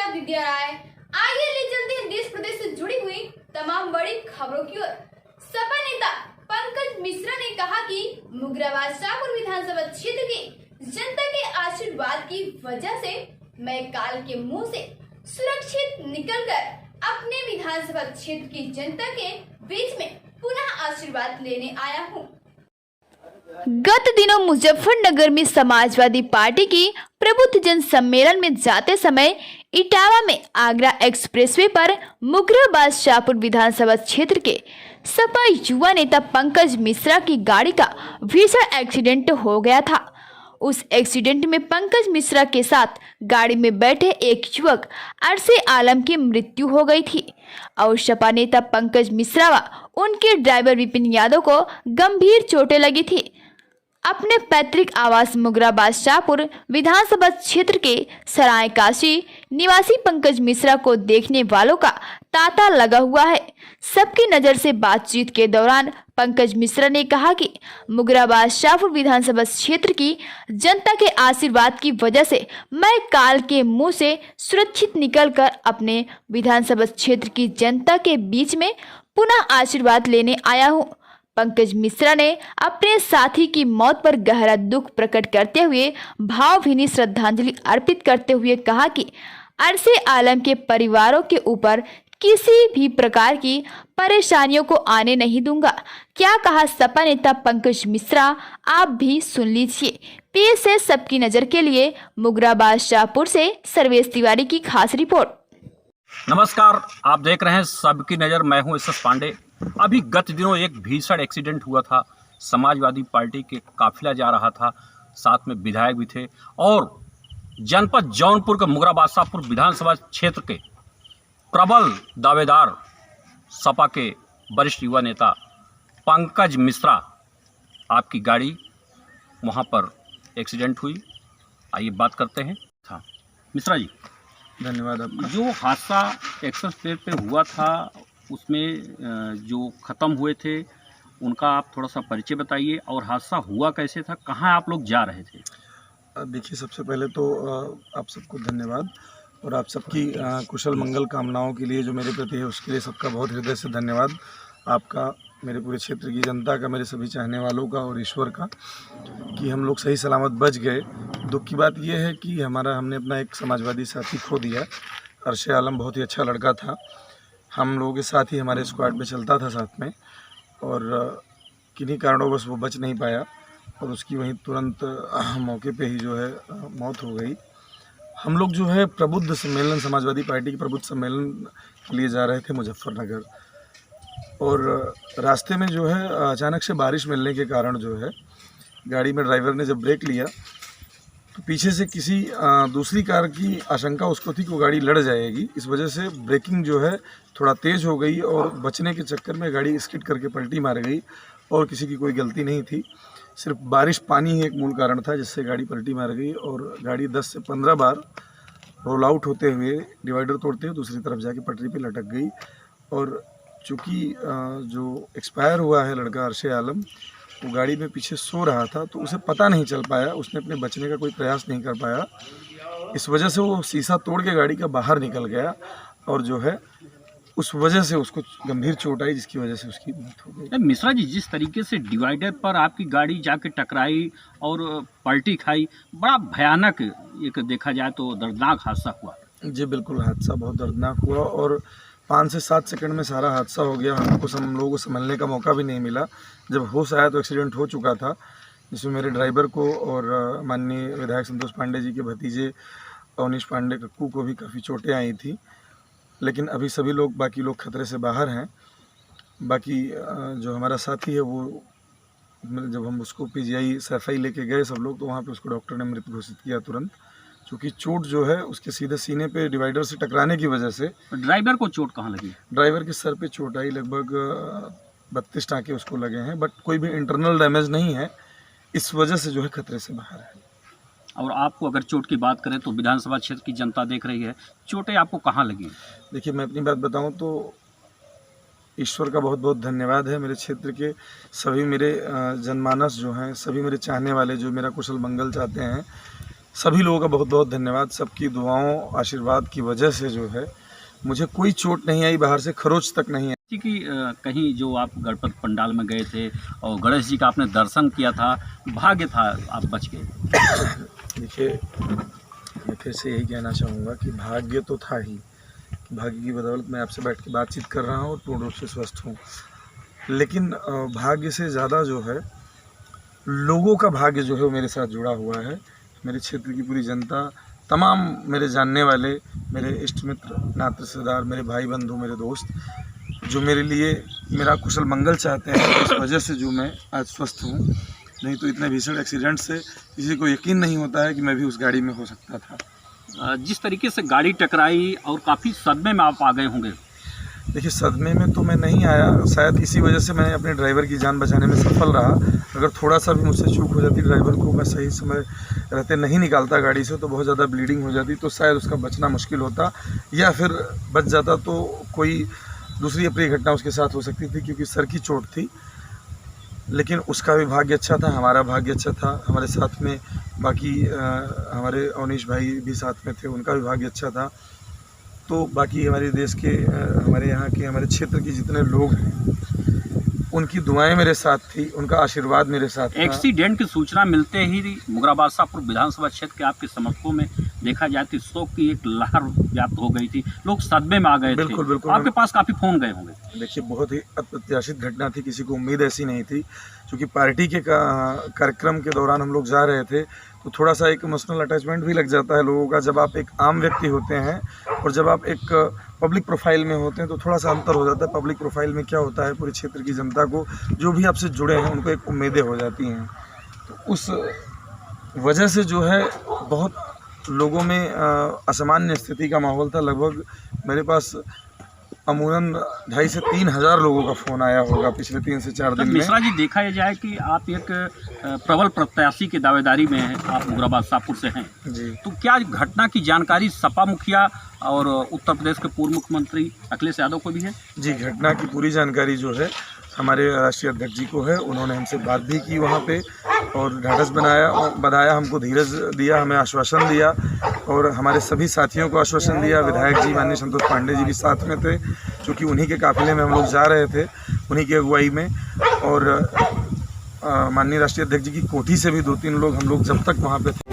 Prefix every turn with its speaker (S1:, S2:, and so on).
S1: नमस्कार विद्या राय। आइए ले चलते हैं देश प्रदेश से जुड़ी हुई तमाम बड़ी खबरों की ओर। सपा नेता पंकज मिश्रा ने कहा कि मुगराबाद शाहपुर विधानसभा क्षेत्र की जनता के आशीर्वाद की वजह से मैं काल के मुंह से सुरक्षित निकलकर अपने विधानसभा क्षेत्र की जनता के बीच में पुनः आशीर्वाद लेने आया हूँ।
S2: गत दिनों मुजफ्फरनगर में समाजवादी पार्टी की प्रबुद्ध जन सम्मेलन में जाते समय इटावा में आगरा एक्सप्रेसवे पर मुगराबाद शाहपुर विधानसभा क्षेत्र के सपा युवा नेता पंकज मिश्रा की गाड़ी का भीषण एक्सीडेंट हो गया था। उस एक्सीडेंट में पंकज मिश्रा के साथ गाड़ी में बैठे एक युवक अरसे आलम की मृत्यु हो गई थी और सपा नेता पंकज मिश्रा व उनके ड्राइवर विपिन यादव को गंभीर चोटें लगी थी। अपने पैतृक आवास मुगराबाद शाहपुर विधानसभा क्षेत्र के सराय काशी निवासी पंकज मिश्रा को देखने वालों का तांता लगा हुआ है। सबकी नज़र से बातचीत के दौरान पंकज मिश्रा ने कहा कि मुगराबाद शाहपुर विधानसभा क्षेत्र की जनता के आशीर्वाद की वजह से मैं काल के मुंह से सुरक्षित निकलकर अपने विधानसभा क्षेत्र की जनता के बीच में पुनः आशीर्वाद लेने आया हूं। पंकज मिश्रा ने अपने साथी की मौत पर गहरा दुख प्रकट करते हुए भावभीनी श्रद्धांजलि अर्पित करते हुए कहा कि अरसे आलम के परिवारों के ऊपर किसी भी प्रकार की परेशानियों को आने नहीं दूंगा। क्या कहा सपा नेता पंकज मिश्रा, आप भी सुन लीजिए। पेश है सबकी नजर के लिए मुगराबाद शाहपुर से सर्वेश तिवारी की खास रिपोर्ट।
S3: नमस्कार, आप देख रहे हैं सबकी नज़र। मैं हूं एस पांडे। अभी गत दिनों एक भीषण एक्सीडेंट हुआ था। समाजवादी पार्टी के काफिला जा रहा था, साथ में विधायक भी थे और जनपद जौनपुर के मुगराबाद शाहपुर विधानसभा क्षेत्र के प्रबल दावेदार सपा के वरिष्ठ युवा नेता पंकज मिश्रा, आपकी गाड़ी वहां पर एक्सीडेंट हुई। आइए बात करते हैं। हाँ मिश्रा जी,
S4: धन्यवाद आपका।
S3: जो हादसा एक्सप्रेस पे हुआ था उसमें जो ख़त्म हुए थे उनका आप थोड़ा सा परिचय बताइए और हादसा हुआ कैसे था, कहाँ आप लोग जा रहे थे?
S4: देखिए, सबसे पहले तो आप सबको धन्यवाद और आप सबकी कुशल मंगल कामनाओं के लिए जो मेरे प्रति है उसके लिए सबका बहुत हृदय से धन्यवाद। आपका, मेरे पूरे क्षेत्र की जनता का, मेरे सभी चाहने वालों का और ईश्वर का कि हम लोग सही सलामत बच गए। दुख की बात यह है कि हमने अपना एक समाजवादी साथी खो दिया। अरसे आलम बहुत ही अच्छा लड़का था, हम लोगों के साथ ही हमारे स्क्वाड में चलता था साथ में, और किन्हीं कारणों बस वो बच नहीं पाया और उसकी वहीं तुरंत मौके पे ही जो है मौत हो गई। हम लोग जो है प्रबुद्ध सम्मेलन, समाजवादी पार्टी के प्रबुद्ध सम्मेलन के लिए जा रहे थे मुजफ्फरनगर, और रास्ते में जो है अचानक से बारिश मिलने के कारण जो है गाड़ी में ड्राइवर ने जब ब्रेक लिया तो पीछे से किसी दूसरी कार की आशंका उसको थी कि वो गाड़ी लड़ जाएगी। इस वजह से ब्रेकिंग जो है थोड़ा तेज़ हो गई और बचने के चक्कर में गाड़ी स्किड करके पलटी मार गई और किसी की कोई गलती नहीं थी। सिर्फ बारिश, पानी ही एक मूल कारण था जिससे गाड़ी पलटी मार गई और गाड़ी 10 से 15 बार रोल आउट होते हुए, डिवाइडर तोड़ते हुए दूसरी तरफ जाके पटरी पे लटक गई। और चूँकि जो एक्सपायर हुआ है लड़का अरसे आलम, वो गाड़ी में पीछे सो रहा था तो उसे पता नहीं चल पाया, उसने अपने बचने का कोई प्रयास नहीं कर पाया। इस वजह से वो शीशा तोड़ के गाड़ी का बाहर निकल गया और जो है उस वजह से उसको गंभीर चोट आई, जिसकी वजह से उसकी मौत हो गई।
S3: मिश्रा जी, जिस तरीके से डिवाइडर पर आपकी गाड़ी जाके टकराई और पलटी खाई, बड़ा भयानक, एक देखा जाए तो दर्दनाक हादसा हुआ।
S4: जी बिल्कुल, हादसा बहुत दर्दनाक हुआ और 5 से 7 सेकंड में सारा हादसा हो गया। हम लोगों को संभलने का मौका भी नहीं मिला। जब होश आया तो एक्सीडेंट हो चुका था, जिसमें मेरे ड्राइवर को और माननीय विधायक संतोष पांडे जी के भतीजे अवनीश पांडे कक्कू को भी काफ़ी चोटें आई थी, लेकिन अभी सभी लोग, बाकी लोग खतरे से बाहर हैं। बाकी जो हमारा साथी है वो, जब हम उसको पीजीआई सैफई लेके गए सब लोग, तो वहाँ पे उसको डॉक्टर ने मृत घोषित किया तुरंत, क्योंकि चोट जो है उसके सीधे सीने पे डिवाइडर से टकराने की वजह से।
S3: ड्राइवर को चोट कहाँ लगी?
S4: ड्राइवर के सर पे चोट आई, लगभग 32 टाँके उसको लगे हैं, बट कोई भी इंटरनल डैमेज नहीं है। इस वजह से जो है खतरे से बाहर है।
S3: और आपको अगर चोट की बात करें तो विधानसभा क्षेत्र की जनता देख रही है, चोटें आपको कहाँ लगी?
S4: देखिए, मैं अपनी बात बताऊं तो ईश्वर का बहुत बहुत धन्यवाद है। मेरे क्षेत्र के सभी मेरे जनमानस जो हैं, सभी मेरे चाहने वाले जो मेरा कुशल मंगल चाहते हैं, सभी लोगों का बहुत बहुत धन्यवाद। सबकी दुआओं आशीर्वाद की वजह से जो है मुझे कोई चोट नहीं आई, बाहर से खरोच तक नहीं आई।
S3: जी कि कहीं जो आप गणपति पंडाल में गए थे और गणेश जी का आपने दर्शन किया था, भाग्य था आप बच गए।
S4: देखिए, मैं फिर से यही कहना चाहूँगा कि भाग्य तो था ही, भाग्य की बदौलत मैं आपसे बैठ के बातचीत कर रहा हूँ और पूर्ण रूप से स्वस्थ हूँ। लेकिन भाग्य से ज़्यादा जो है लोगों का भाग्य जो है वो मेरे साथ जुड़ा हुआ है। मेरे क्षेत्र की पूरी जनता, तमाम मेरे जानने वाले, मेरे इष्ट मित्र, नाते रिश्तेदार, मेरे भाई बंधु, मेरे दोस्त, जो मेरे लिए मेरा कुशल मंगल चाहते हैं, इस वजह से जो मैं आज स्वस्थ हूँ। नहीं तो इतने भीषण एक्सीडेंट से किसी को यकीन नहीं होता है कि मैं भी उस गाड़ी में हो सकता था।
S3: जिस तरीके से गाड़ी टकराई और काफ़ी सदमे में आप आ गए होंगे।
S4: देखिए, सदमे में तो मैं नहीं आया, शायद इसी वजह से मैं अपने ड्राइवर की जान बचाने में सफल रहा। अगर थोड़ा सा भी मुझसे चूक हो जाती, ड्राइवर को मैं सही समय रहते नहीं निकालता गाड़ी से, तो बहुत ज़्यादा ब्लीडिंग हो जाती, तो शायद उसका बचना मुश्किल होता, या फिर बच जाता तो कोई दूसरी अप्रिय घटना उसके साथ हो सकती थी, क्योंकि सर की चोट थी। लेकिन उसका भी भाग्य अच्छा था, हमारा भाग्य अच्छा था। हमारे साथ में बाकी हमारे अवनीश भाई भी साथ में थे, उनका भी भाग्य अच्छा था। तो बाकी हमारे देश के, हमारे यहाँ के, हमारे क्षेत्र के जितने लोग हैं, उनकी दुआएं मेरे साथ थी, उनका आशीर्वाद मेरे साथ था।
S3: एक्सीडेंट की सूचना मिलते ही मुगराबाद शाहपुर विधानसभा क्षेत्र के आपके समर्थकों में देखा जाए तो शोक की एक लहर व्याप्त हो गई थी, लोग सदमे में आ गए थे।
S4: बिल्कुल बिल्कुल।
S3: आपके पास काफ़ी फ़ोन गए होंगे।
S4: देखिए, बहुत ही अप्रत्याशित घटना थी, किसी को उम्मीद ऐसी नहीं थी। क्योंकि पार्टी के कार्यक्रम के दौरान हम लोग जा रहे थे, तो थोड़ा सा एक इमोशनल अटैचमेंट भी लग जाता है लोगों का। जब आप एक आम व्यक्ति होते हैं और जब आप एक पब्लिक प्रोफाइल में होते हैं, तो थोड़ा सा अंतर हो जाता है। पब्लिक प्रोफाइल में क्या होता है, पूरे क्षेत्र की जनता को, जो भी आपसे जुड़े हैं, उनको एक उम्मीदें हो जाती हैं। तो उस वजह से जो है बहुत लोगों में असामान्य स्थिति का माहौल था। लगभग मेरे पास अमूमन 2,500 से 3,000 लोगों का फ़ोन आया होगा पिछले 3 से 4 दिन में।
S3: मिश्रा जी, देखा जाए कि आप एक प्रबल प्रत्याशी की दावेदारी में हैं, आप मुगराबाद शाहपुर से हैं
S4: जी।
S3: तो क्या घटना की जानकारी सपा मुखिया और उत्तर प्रदेश के पूर्व मुख्यमंत्री अखिलेश यादव को भी है?
S4: जी, घटना की पूरी जानकारी जो है हमारे राष्ट्रीय अध्यक्ष जी को है। उन्होंने हमसे बात भी की वहाँ पे और ढाढ़स बनाया, हमको धीरज दिया, हमें आश्वासन दिया और हमारे सभी साथियों को आश्वासन दिया। विधायक जी माननीय संतोष पांडे जी भी साथ में थे, क्योंकि उन्हीं के काफिले में हम लोग जा रहे थे, उन्हीं की अगुवाई में। और माननीय राष्ट्रीय अध्यक्ष जी की कोठी से भी 2-3 लोग हम लोग जब तक वहाँ पे थे